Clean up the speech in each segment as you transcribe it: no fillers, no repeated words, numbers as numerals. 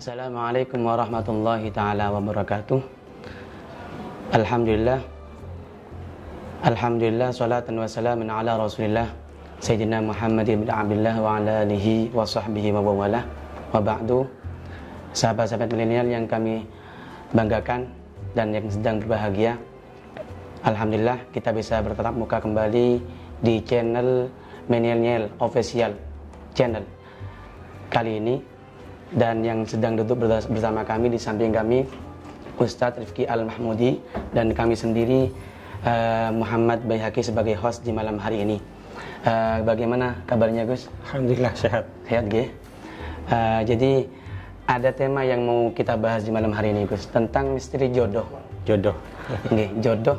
Assalamualaikum warahmatullahi ta'ala wabarakatuh. Alhamdulillah salatan wa salamun ala rasulillah Sayyidina Muhammad ibn Abdullah wa ala alihi wa sahbihi wa walah. Wa ba'du. Sahabat-sahabat milenial yang kami banggakan dan yang sedang berbahagia, alhamdulillah kita bisa bertatap muka kembali di channel Milenial Official Channel kali ini. Dan yang sedang duduk bersama kami di samping kami Ustadz Rifki Al-Mahmudi dan kami sendiri Muhammad Baihaqi sebagai host di malam hari ini. Bagaimana kabarnya Gus? Alhamdulillah sehat. Sehat G. Jadi ada tema yang mau kita bahas di malam hari ini Gus, tentang misteri jodoh. Jodoh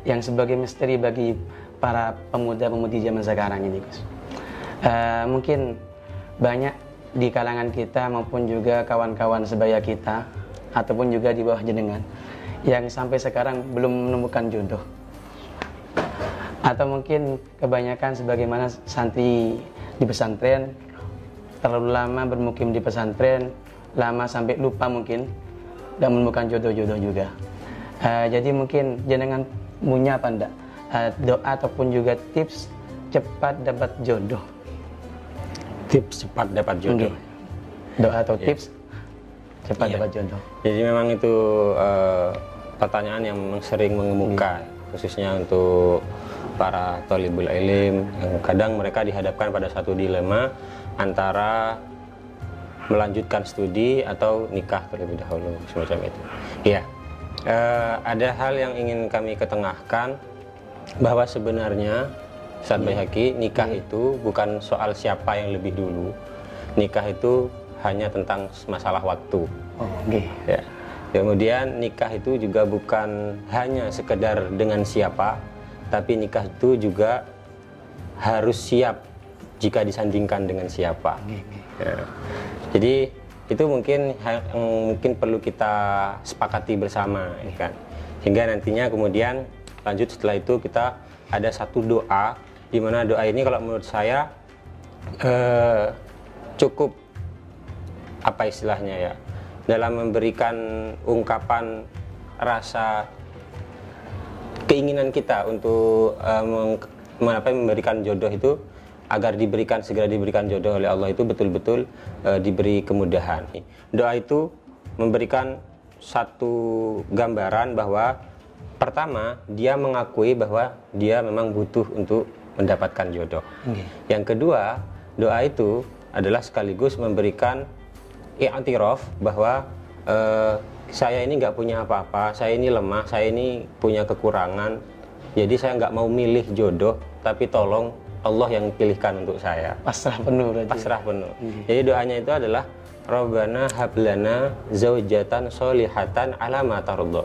yang sebagai misteri bagi para pemuda-pemudi zaman sekarang ini Gus. Mungkin banyak di kalangan kita maupun juga kawan-kawan sebaya kita ataupun juga di bawah jenengan yang sampai sekarang belum menemukan jodoh, atau mungkin kebanyakan sebagaimana santri di pesantren terlalu lama bermukim di pesantren, lama sampai lupa mungkin dan menemukan jodoh-jodoh juga. Jadi mungkin jenengan punya apa enggak doa ataupun juga tips cepat dapat jodoh? Tips cepat dapat jodoh. Doa atau tips cepat dapat jodoh. Jadi memang itu pertanyaan yang memang sering mengemuka, khususnya untuk para thalibul ilm yang kadang mereka dihadapkan pada satu dilema antara melanjutkan studi atau nikah terlebih dahulu, semacam itu. Iya. Ada hal yang ingin kami ketengahkan, bahwa sebenarnya Ustadz Baihaqi, nikah itu bukan soal siapa yang lebih dulu. Nikah itu hanya tentang masalah waktu. Ya. Kemudian nikah itu juga bukan hanya sekedar dengan siapa, tapi nikah itu juga harus siap jika disandingkan dengan siapa. Ya. Jadi itu mungkin perlu kita sepakati bersama, ya kan? Hingga nantinya kemudian lanjut setelah itu kita ada satu doa, di mana doa ini kalau menurut saya cukup apa istilahnya ya, dalam memberikan ungkapan rasa keinginan kita untuk memberikan jodoh itu, agar segera diberikan jodoh oleh Allah itu betul-betul diberi kemudahan. Doa itu memberikan satu gambaran bahwa pertama, dia mengakui bahwa dia memang butuh untuk mendapatkan jodoh. Yang kedua, doa itu adalah sekaligus memberikan i'tiraf bahwa saya ini nggak punya apa-apa, saya ini lemah, saya ini punya kekurangan, jadi saya nggak mau milih jodoh, tapi tolong Allah yang pilihkan untuk saya. Pasrah penuh berarti. Pasrah penuh. Jadi doanya itu adalah Rabbana hablana zaujatan sholihatan ala ma tardha.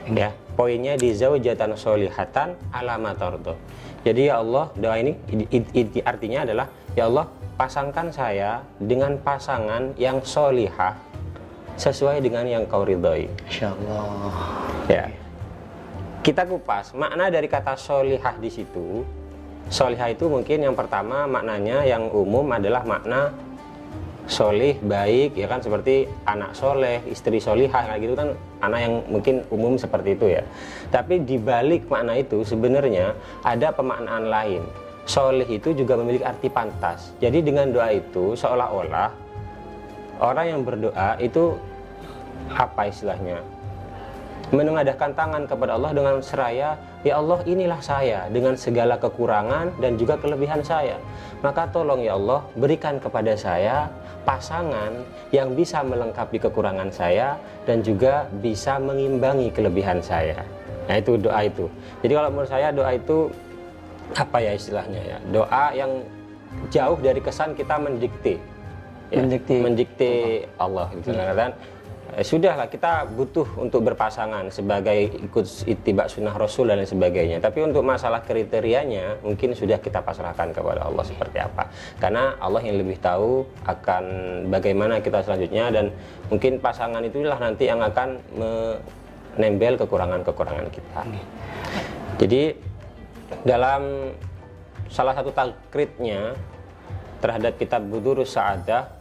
Ya, poinnya di zaujatan sholihatan ala ma tardha. Jadi ya Allah, doa ini artinya adalah ya Allah, pasangkan saya dengan pasangan yang sholihah sesuai dengan yang kau ridhoi. Insyaallah. Ya. Kita kupas makna dari kata sholihah di situ. Sholihah itu mungkin yang pertama maknanya yang umum adalah makna solih, baik, ya kan, seperti anak soleh, istri solihah, kayak gitu kan, anak yang mungkin umum seperti itu ya. Tapi dibalik makna itu sebenarnya ada pemaknaan lain. Solih itu juga memiliki arti pantas. Jadi dengan doa itu seolah-olah orang yang berdoa itu apa istilahnya, menengadahkan tangan kepada Allah dengan seraya, ya Allah, inilah saya dengan segala kekurangan dan juga kelebihan saya. Maka tolong ya Allah, berikan kepada saya pasangan yang bisa melengkapi kekurangan saya dan juga bisa mengimbangi kelebihan saya. Nah, itu doa itu. Jadi kalau menurut saya doa itu apa ya istilahnya ya, doa yang jauh dari kesan kita mendikte ya, mendikte Allah gitu kan. Sudahlah, kita butuh untuk berpasangan sebagai ikut ittiba sunnah Rasul dan lain sebagainya. Tapi untuk masalah kriterianya mungkin sudah kita pasrahkan kepada Allah seperti apa. Karena Allah yang lebih tahu akan bagaimana kita selanjutnya, dan mungkin pasangan itulah nanti yang akan menembel kekurangan-kekurangan kita. Jadi dalam salah satu takribnya terhadap kitab Budurus Sa'adah,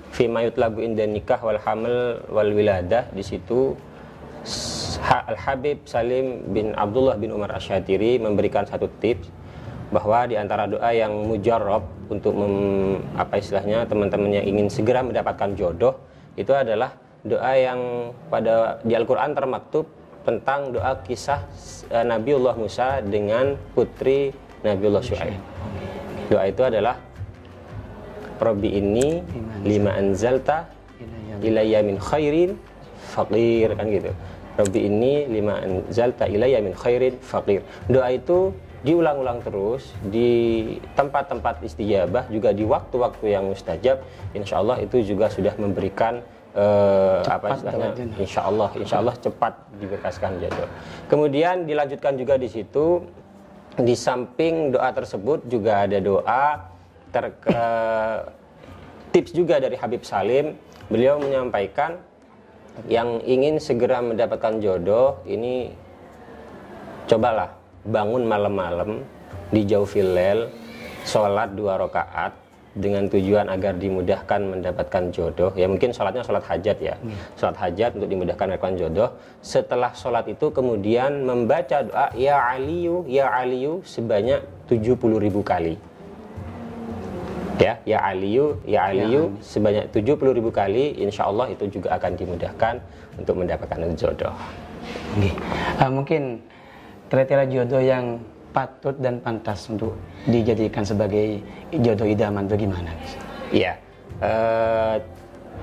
fi ma yutlabu inda nikah wal haml wal wiladah. Di situ Al-Habib Salim bin Abdullah bin Umar Asy-Syatiri memberikan satu tips bahwa di antara doa yang mujarrab untuk apa istilahnya teman-teman yang ingin segera mendapatkan jodoh itu adalah doa yang di Al-Qur'an termaktub tentang doa kisah Nabiullah Musa dengan putri Nabiullah Syuaib. Doa itu adalah Rabbi inni lima anzalta ilayya min khairin faqir, kan gitu. Rabbi inni lima anzalta ilayya min khairin faqir. Doa itu diulang-ulang terus di tempat-tempat istijabah, juga di waktu-waktu yang mustajab. Insya Allah itu juga sudah memberikan apa istilahnya, insya Allah cepat diberkaskan jodoh. Kemudian dilanjutkan juga di situ, di samping doa tersebut juga ada doa tips juga dari Habib Salim. Beliau menyampaikan yang ingin segera mendapatkan jodoh ini, cobalah bangun malam-malam di jaufil lail, sholat 2 rakaat dengan tujuan agar dimudahkan mendapatkan jodoh. Ya mungkin sholatnya sholat hajat ya, sholat hajat untuk dimudahkan mendapatkan jodoh. Setelah sholat itu kemudian membaca doa ya Aliyu sebanyak 70.000 kali. Ya Aliyu sebanyak 70.000 kali. Insya Allah itu juga akan dimudahkan untuk mendapatkan jodoh. Mungkin kriteria jodoh yang patut dan pantas untuk dijadikan sebagai jodoh idaman bagaimana? Iya,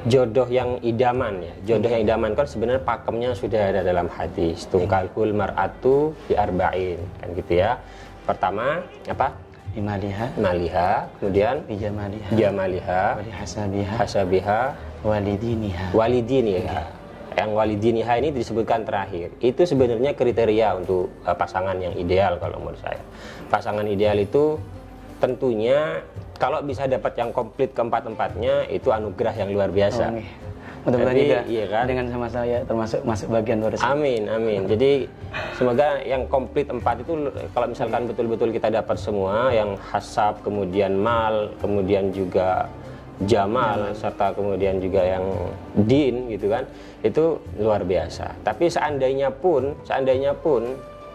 jodoh yang idaman ya. Jodoh yang idaman kan sebenarnya pakemnya sudah ada dalam hadis. Tungkalhul mar'atu bi arba'in, kan gitu ya. Pertama apa? Maliha, kemudian jamaliha, hasabiha, walidiniha. Yang walidiniha ini disebutkan terakhir. Itu sebenarnya kriteria untuk pasangan yang ideal kalau menurut saya. Pasangan ideal itu tentunya kalau bisa dapat yang komplit keempat-empatnya itu anugerah yang luar biasa. Mudah-mudahan juga iya kan? Dengan sama saya termasuk masuk bagian luar biasa. Amin. Jadi semoga yang komplit 4 itu kalau misalkan betul-betul kita dapat semua, yang hasab, kemudian mal, kemudian juga jamal, serta kemudian juga yang din gitu kan, itu luar biasa. Tapi seandainya pun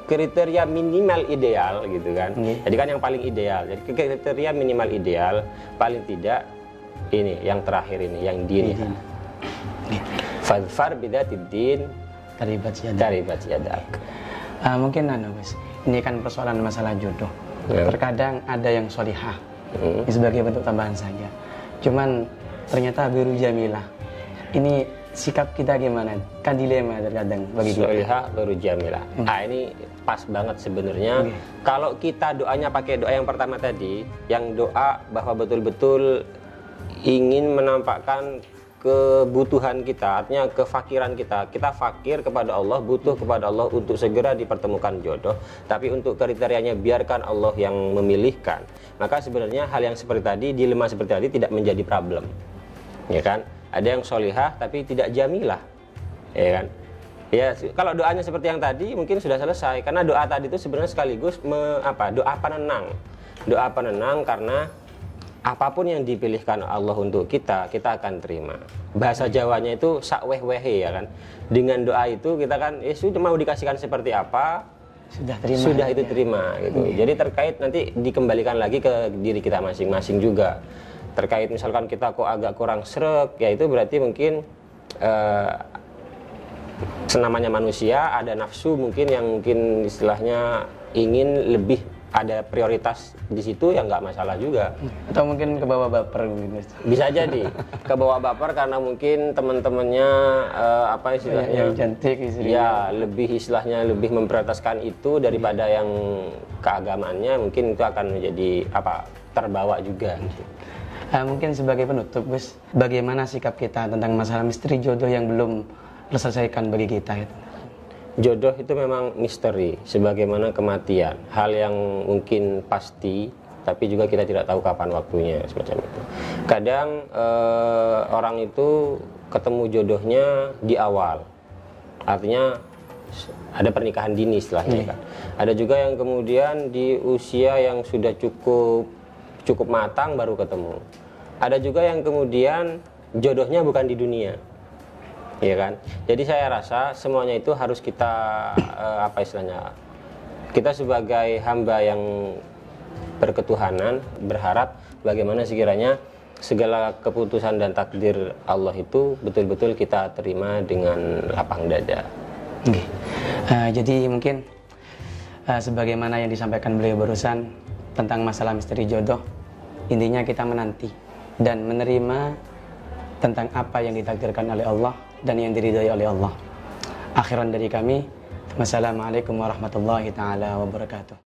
kriteria minimal ideal gitu kan. Jadi kan yang paling ideal. Jadi kriteria minimal ideal paling tidak ini yang terakhir ini, yang din. Fadfar bidatid din taribat yadak. Mungkin Gus, ini kan persoalan masalah jodoh. Terkadang ada yang sholihah. Ini sebagai bentuk tambahan saja. Cuman ternyata biru jamilah. Ini sikap kita gimana? Kan dilema terkadang bagi kita. Sholihah biru jamilah. Ini pas banget sebenarnya. Kalau kita doanya pakai doa yang pertama tadi, yang doa bahwa betul-betul ingin menampakkan kebutuhan kita, artinya kefakiran kita fakir kepada Allah, butuh kepada Allah untuk segera dipertemukan jodoh, tapi untuk kriterianya biarkan Allah yang memilihkan. Maka sebenarnya hal yang seperti tadi, dilema seperti tadi tidak menjadi problem, ya kan? Ada yang sholihah tapi tidak jamilah, ya kan? Ya, kalau doanya seperti yang tadi mungkin sudah selesai, karena doa tadi itu sebenarnya sekaligus doa penenang karena apapun yang dipilihkan Allah untuk kita akan terima. Bahasa Jawanya itu sakweh-wehe ya kan. Dengan doa itu kita kan sudah mau dikasihkan seperti apa, sudah itu terima gitu. Jadi terkait nanti dikembalikan lagi ke diri kita masing-masing juga. Terkait misalkan kita kok agak kurang sreg, ya itu berarti mungkin senamanya manusia ada nafsu mungkin yang mungkin istilahnya ingin lebih ada prioritas di situ, ya nggak masalah juga. Atau mungkin ke bawah baper gitu. Bisa jadi ke bawah baper karena mungkin teman-temannya apa istilahnya yang cantik istrinya. Ya, lebih istilahnya lebih memprioritaskan itu daripada yang keagamaannya, mungkin itu akan menjadi terbawa juga. Mungkin sebagai penutup Gus, bagaimana sikap kita tentang masalah misteri jodoh yang belum terselesaikan bagi kita gitu? Jodoh itu memang misteri, sebagaimana kematian, hal yang mungkin pasti, tapi juga kita tidak tahu kapan waktunya, semacam itu. Kadang orang itu ketemu jodohnya di awal, artinya ada pernikahan dini istilahnya kan. Ada juga yang kemudian di usia yang sudah cukup matang baru ketemu. Ada juga yang kemudian jodohnya bukan di dunia, ya kan? Jadi saya rasa semuanya itu harus kita apa istilahnya, kita sebagai hamba yang berketuhanan berharap bagaimana sekiranya segala keputusan dan takdir Allah itu betul-betul kita terima dengan lapang dada. Okay. Jadi mungkin sebagaimana yang disampaikan beliau barusan tentang masalah misteri jodoh, intinya kita menanti dan menerima tentang apa yang ditakdirkan oleh Allah dan yang diridhai oleh Allah. Akhiran dari kami, wassalamualaikum warahmatullahi taala wabarakatuh.